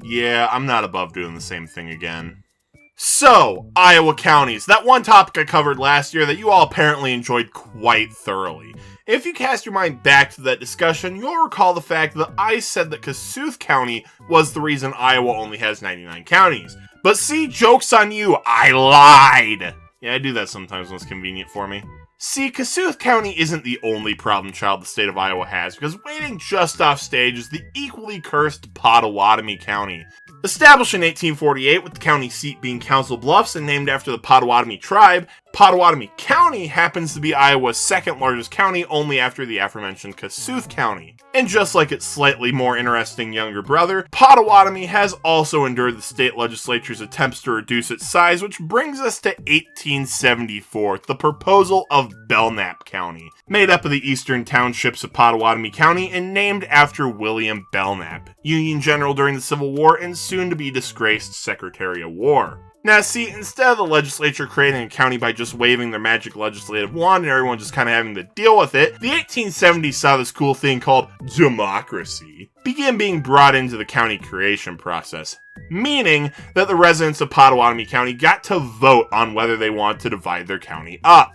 Yeah, I'm not above doing the same thing again. So, Iowa counties, that one topic I covered last year that you all apparently enjoyed quite thoroughly. If you cast your mind back to that discussion, you'll recall the fact that I said that Kossuth County was the reason Iowa only has 99 counties. But see, joke's on you, I lied! Yeah, I do that sometimes when it's convenient for me. See, Kossuth County isn't the only problem child the state of Iowa has, because waiting just off stage is the equally cursed Potawatomi County. Established in 1848 with the county seat being Council Bluffs and named after the Potawatomi tribe, Potawatomi County happens to be Iowa's second largest county only after the aforementioned Kossuth County. And just like its slightly more interesting younger brother, Potawatomi has also endured the state legislature's attempts to reduce its size, which brings us to 1874, the proposal of Belknap County, made up of the eastern townships of Potawatomi County and named after William Belknap, Union general during the Civil War and soon-to-be disgraced Secretary of War. Now see, instead of the legislature creating a county by just waving their magic legislative wand and everyone just kind of having to deal with it, the 1870s saw this cool thing called democracy begin being brought into the county creation process, meaning that the residents of Potawatomi County got to vote on whether they wanted to divide their county up.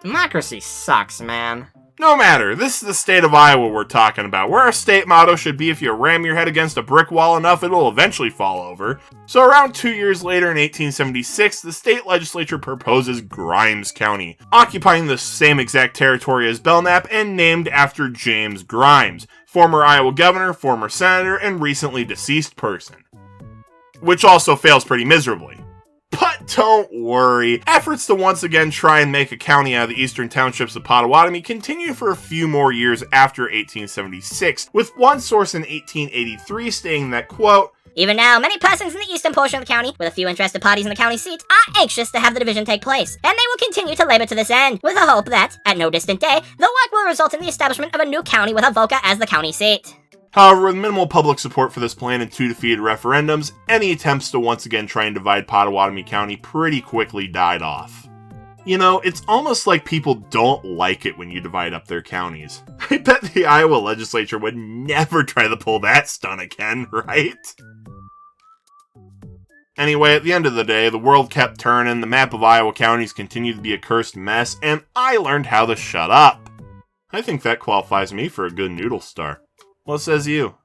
Democracy sucks, man. No matter, this is the state of Iowa we're talking about, where our state motto should be if you ram your head against a brick wall enough, it'll eventually fall over. So around 2 years later in 1876, the state legislature proposes Grimes County, occupying the same exact territory as Belknap and named after James Grimes, former Iowa governor, former senator, and recently deceased person. Which also fails pretty miserably. But don't worry, efforts to once again try and make a county out of the eastern townships of Potawatomi continued for a few more years after 1876, with one source in 1883 stating that, quote, "Even now, many persons in the eastern portion of the county, with a few interested parties in the county seat, are anxious to have the division take place, and they will continue to labor to this end, with the hope that, at no distant day, the work will result in the establishment of a new county with Avoca as the county seat." However, with minimal public support for this plan and 2 defeated referendums, any attempts to once again try and divide Potawatomi County pretty quickly died off. You know, it's almost like people don't like it when you divide up their counties. I bet the Iowa legislature would never try to pull that stunt again, right? Anyway, at the end of the day, the world kept turning, the map of Iowa counties continued to be a cursed mess, and I learned how to shut up. I think that qualifies me for a good noodle star. What says you?